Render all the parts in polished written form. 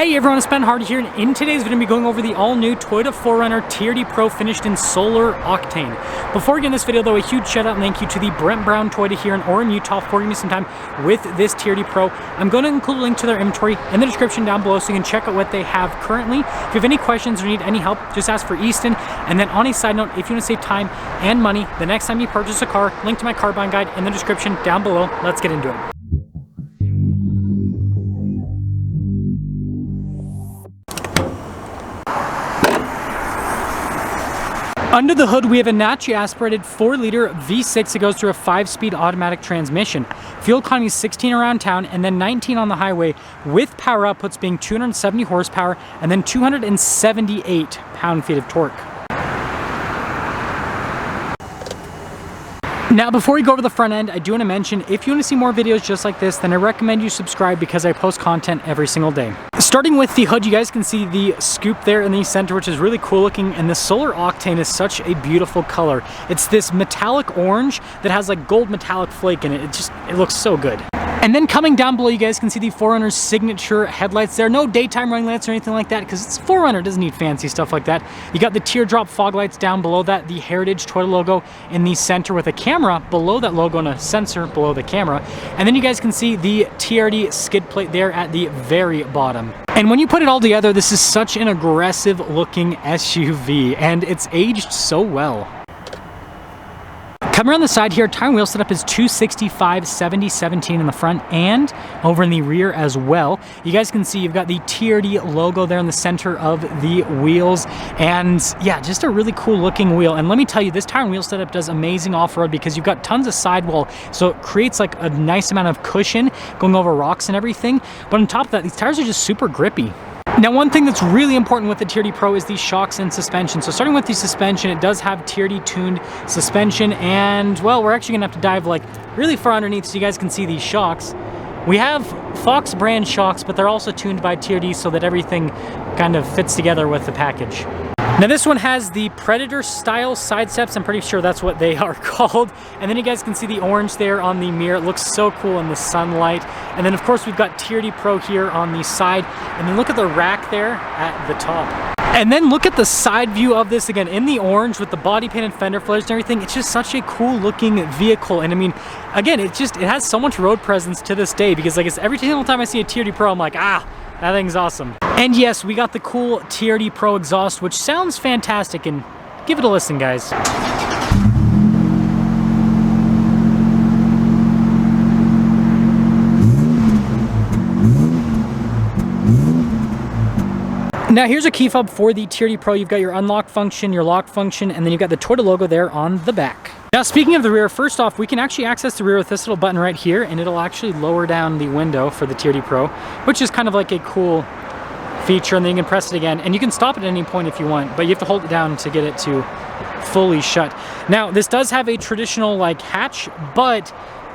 Hey everyone, it's Ben Hardy here, and in today's video, I'm going to be going over the all-new Toyota 4Runner TRD Pro finished in solar Octane. Before we get in this video though, a huge shout out and thank you to the Brent Brown Toyota here in Orem, Utah for giving me some time with this TRD Pro. I'm going to include a link to their inventory in the description down below so you can check out what they have currently. If you have any questions or need any help, just ask for Easton. And then on a side note, if you want to save time and money, the next time you purchase a car, link to my car buying guide in the description down below. Let's get into it. Under the hood, we have a naturally aspirated 4-liter V6 that goes through a 5-speed automatic transmission. Fuel economy is 16 around town and then 19 on the highway, with power outputs being 270 horsepower and then 278 pound-feet of torque. Now, before we go over the front end, I do want to mention, if you want to see more videos just like this, then I recommend you subscribe because I post content every single day. Starting with the hood, you guys can see the scoop there in the center, which is really cool looking, and the solar Octane is such a beautiful color. It's this metallic orange that has like gold metallic flake in it. It looks so good. And then coming down below, you guys can see the 4Runner's signature headlights there. No daytime running lights or anything like that because it's 4Runner, doesn't need fancy stuff like that. You got the teardrop fog lights down below that, the Heritage Toyota logo in the center with a camera below that logo and a sensor below the camera. And then you guys can see the TRD skid plate there at the very bottom. And when you put it all together, this is such an aggressive looking SUV and it's aged so well. Coming around the side here, tire and wheel setup is 265/70/17 in the front and over in the rear as well. You guys can see you've got the TRD logo there in the center of the wheels, and yeah, just a really cool looking wheel. And let me tell you, this tire and wheel setup does amazing off-road because you've got tons of sidewall, so it creates like a nice amount of cushion going over rocks and everything. But on top of that, these tires are just super grippy. Now, one thing that's really important with the TRD Pro is the shocks and suspension. So starting with the suspension, it does have TRD tuned suspension, and well, we're actually gonna have to dive like really far underneath so you guys can see these shocks. We have Fox brand shocks, but they're also tuned by TRD so that everything kind of fits together with the package. Now this one has the Predator style side steps. I'm pretty sure that's what they are called. And then you guys can see the orange there on the mirror. It looks so cool in the sunlight. And then of course we've got TRD Pro here on the side. And then look at the rack there at the top. And then look at the side view of this again in the orange with the body painted fender flares and everything. It's just such a cool looking vehicle. And I mean, again, it has so much road presence to this day because like every single time I see a TRD Pro, I'm like, ah, that thing's awesome. And yes, we got the cool TRD Pro exhaust, which sounds fantastic, and give it a listen, guys. Now here's a key fob for the TRD Pro. You've got your unlock function, your lock function, and then you've got the Toyota logo there on the back. Now speaking of the rear, first off, we can actually access the rear with this little button right here, and it'll actually lower down the window for the TRD Pro, which is kind of like a cool feature, and then you can press it again, and you can stop it at any point if you want, but you have to hold it down to get it to fully shut. Now this does have a traditional like hatch, but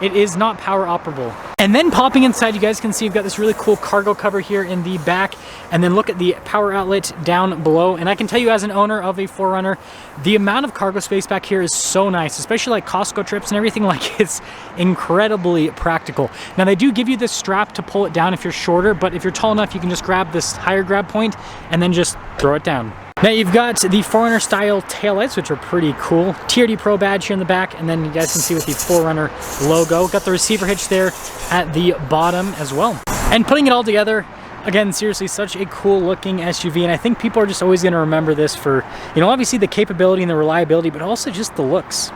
it is not power operable. And then popping inside, you guys can see you've got this really cool cargo cover here in the back, and then look at the power outlet down below. And I can tell you as an owner of a 4Runner, the amount of cargo space back here is so nice, especially like Costco trips and everything. Like, it's incredibly practical. Now they do give you this strap to pull it down if you're shorter, but if you're tall enough, you can just grab this higher grab point and then just throw it down. Now you've got the 4Runner style taillights, which are pretty cool. TRD Pro badge here in the back, and then you guys can see with the 4Runner logo. Got the receiver hitch there at the bottom as well. And putting it all together, again, seriously, such a cool looking SUV, and I think people are just always going to remember this for, you know, obviously the capability and the reliability, but also just the looks.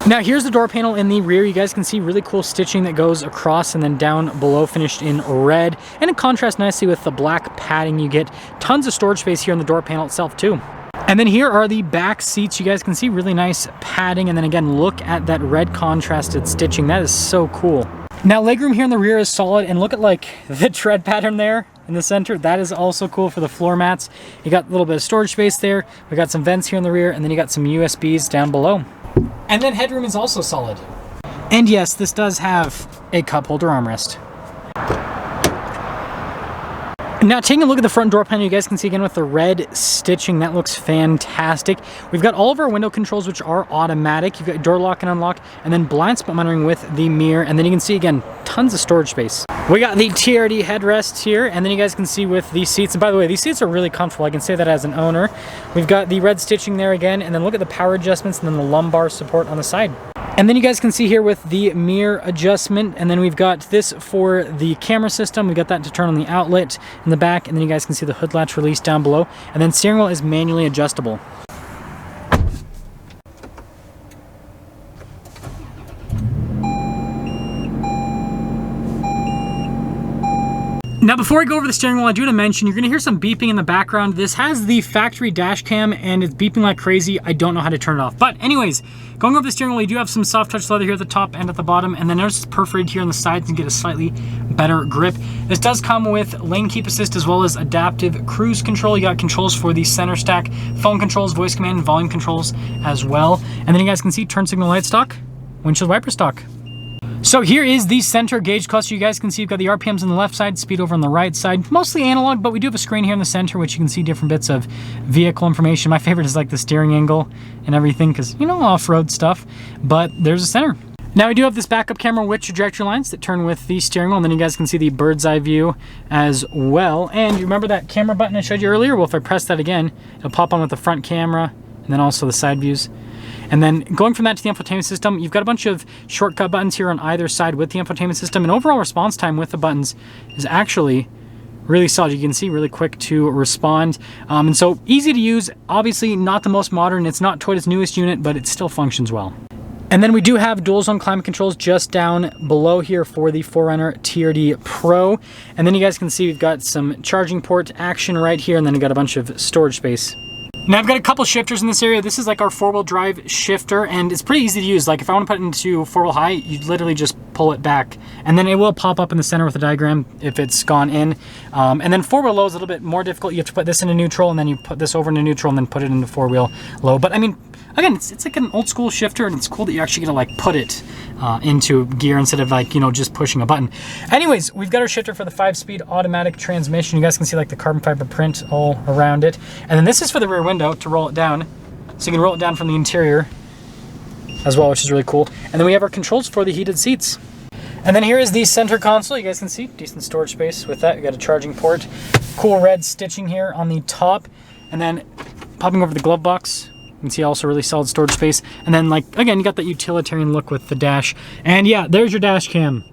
Now here's the door panel in the rear. You guys can see really cool stitching that goes across and then down below, finished in red, and it contrasts nicely with the black padding you get. Tons of storage space here in the door panel itself too. And then here are the back seats. You guys can see really nice padding, and then again, look at that red contrasted stitching. That is so cool. Now legroom here in the rear is solid, and look at like the tread pattern there in the center. That is also cool for the floor mats. You got a little bit of storage space there. We got some vents here in the rear, and then you got some USBs down below. And then headroom is also solid. And yes, this does have a cup holder armrest. Now, taking a look at the front door panel, you guys can see again with the red stitching, that looks fantastic. We've got all of our window controls, which are automatic. You've got door lock and unlock, and then blind spot monitoring with the mirror. And then you can see again, tons of storage space. We got the TRD headrests here, and then you guys can see with these seats. And by the way, these seats are really comfortable. I can say that as an owner. We've got the red stitching there again, and then look at the power adjustments and then the lumbar support on the side. And then you guys can see here with the mirror adjustment, and then we've got this for the camera system. We've got that to turn on the outlet in the back, and then you guys can see the hood latch release down below. And then steering wheel is manually adjustable. Now, before I go over the steering wheel, I do want to mention, you're going to hear some beeping in the background. This has the factory dash cam, and it's beeping like crazy. I don't know how to turn it off. But anyways, going over the steering wheel, you do have some soft touch leather here at the top and at the bottom, and then notice it's perforated here on the sides and get a slightly better grip. This does come with lane keep assist as well as adaptive cruise control. You got controls for the center stack, phone controls, voice command, and volume controls as well. And then you guys can see turn signal light stock, windshield wiper stock. So here is the center gauge cluster. You guys can see you've got the RPMs on the left side, speed over on the right side, mostly analog, but we do have a screen here in the center, which you can see different bits of vehicle information. My favorite is like the steering angle and everything, because, you know, off-road stuff, but there's a center. Now we do have this backup camera with trajectory lines that turn with the steering wheel, and then you guys can see the bird's eye view as well. And you remember that camera button I showed you earlier? Well, if I press that again, it'll pop on with the front camera and then also the side views. And then going from that to the infotainment system, you've got a bunch of shortcut buttons here on either side with the infotainment system, and overall response time with the buttons is actually really solid. You can see really quick to respond, and so easy to use. Obviously not the most modern, it's not Toyota's newest unit, but it still functions well. And then we do have dual zone climate controls just down below here for the 4Runner TRD Pro. And then you guys can see we've got some charging port action right here, and then we've got a bunch of storage space. Now I've got a couple shifters in this area. This is like our 4-wheel drive shifter, and it's pretty easy to use. Like if I want to put it into 4-wheel high, you literally just pull it back, and then it will pop up in the center with a diagram if it's gone in. And then 4-wheel low is a little bit more difficult. You have to put this into neutral, and then you put this over into neutral, and then put it into 4-wheel low. But I mean, again, it's like an old school shifter, and it's cool that you're actually gonna like put it into gear instead of like, you know, just pushing a button. Anyways, we've got our shifter for the 5-speed automatic transmission. You guys can see like the carbon fiber print all around it. And then this is for the rear window to roll it down. So you can roll it down from the interior as well, which is really cool. And then we have our controls for the heated seats. And then here is the center console. You guys can see decent storage space with that. We got a charging port, cool red stitching here on the top. And then popping over the glove box, you can see also really solid storage space. And then like, again, you got that utilitarian look with the dash. And yeah, there's your dash cam.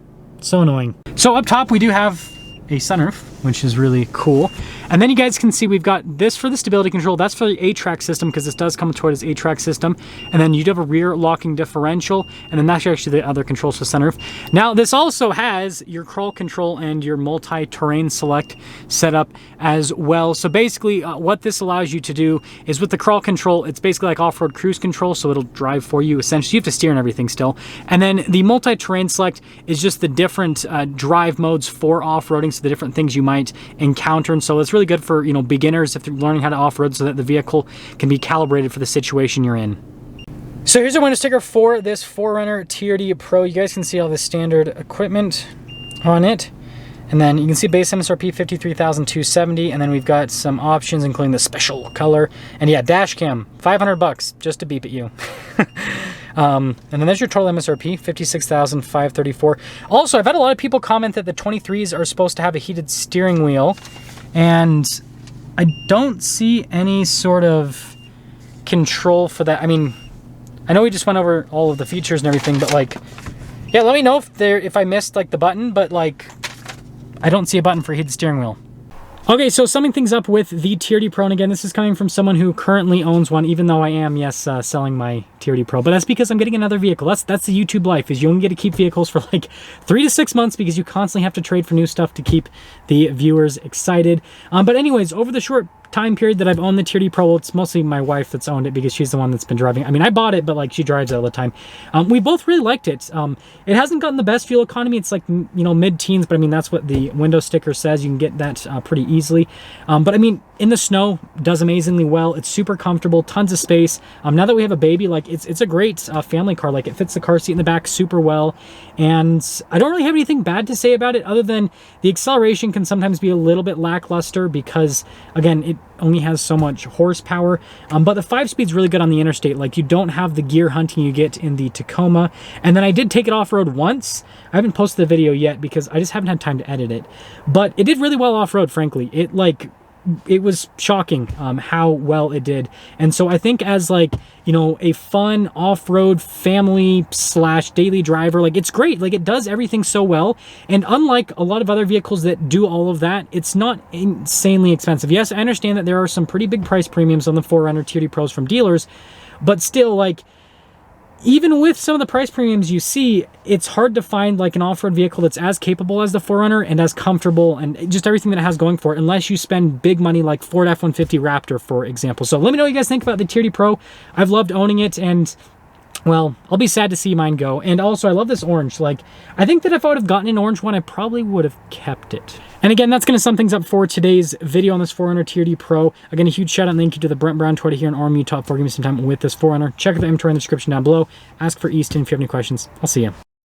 So annoying. So up top, we do have a sunroof, which is really cool. And then you guys can see we've got this for the stability control. That's for the 8-track system, because this does come with Toyota's 8-track system. And then you do have a rear locking differential, and then that's actually the other controls for sunroof. Now this also has your crawl control and your multi-terrain select setup as well. So basically what this allows you to do is with the crawl control, it's basically like off-road cruise control, so it'll drive for you essentially. You have to steer and everything still. And then the multi-terrain select is just the different drive modes for off-roading, so the different things you might encounter. And so it's really good for, you know, beginners if they're learning how to off-road, so that the vehicle can be calibrated for the situation you're in. So here's our window sticker for this 4Runner TRD Pro. You guys can see all the standard equipment on it. And then you can see base MSRP $53,270, and then we've got some options including the special color. And yeah, dash cam, $500 just to beep at you. And then there's your total MSRP, $56,534. Also, I've had a lot of people comment that the 23s are supposed to have a heated steering wheel, and I don't see any sort of control for that. I mean, I know we just went over all of the features and everything, but like, yeah, let me know if I missed like the button, but like, I don't see a button for heated steering wheel. Okay, so summing things up with the TRD Pro, and again, this is coming from someone who currently owns one, even though I am, yes, selling my TRD Pro, but that's because I'm getting another vehicle. That's the YouTube life, is you only get to keep vehicles for like 3 to 6 months because you constantly have to trade for new stuff to keep the viewers excited. But anyways, over the short time period that I've owned the TRD Pro, well, it's mostly my wife that's owned it because she's the one that's been driving. I mean, I bought it, but like she drives it all the time. We both really liked it. It hasn't gotten the best fuel economy. It's like, you know, mid-teens, but I mean, that's what the window sticker says. You can get that pretty easily. But I mean, in the snow, does amazingly well. It's super comfortable, tons of space. Now that we have a baby, like it's a great family car. Like it fits the car seat in the back super well. And I don't really have anything bad to say about it other than the acceleration can sometimes be a little bit lackluster because, again, it only has so much horsepower. But the 5-speed's really good on the interstate. Like you don't have the gear hunting you get in the Tacoma. And then I did take it off-road once. I haven't posted the video yet because I just haven't had time to edit it. But it did really well off-road, frankly. It was shocking how well it did. And so I think as like, you know, a fun off-road family / daily driver, like it's great. Like it does everything so well. And unlike a lot of other vehicles that do all of that, it's not insanely expensive. Yes, I understand that there are some pretty big price premiums on the 4Runner TRD Pros from dealers, but still, like, even with some of the price premiums you see, it's hard to find like an off-road vehicle that's as capable as the 4Runner and as comfortable and just everything that it has going for it, unless you spend big money like Ford F-150 Raptor, for example. So let me know what you guys think about the TRD Pro. I've loved owning it, and well, I'll be sad to see mine go. And also, I love this orange. Like, I think that if I would have gotten an orange one, I probably would have kept it. And again, that's going to sum things up for today's video on this 4Runner TRD Pro. Again, a huge shout out and thank you to the Brent Brown Toyota here in Orem, Utah for giving me some time with this 4Runner. Check out the inventory in the description down below. Ask for Easton if you have any questions. I'll see you.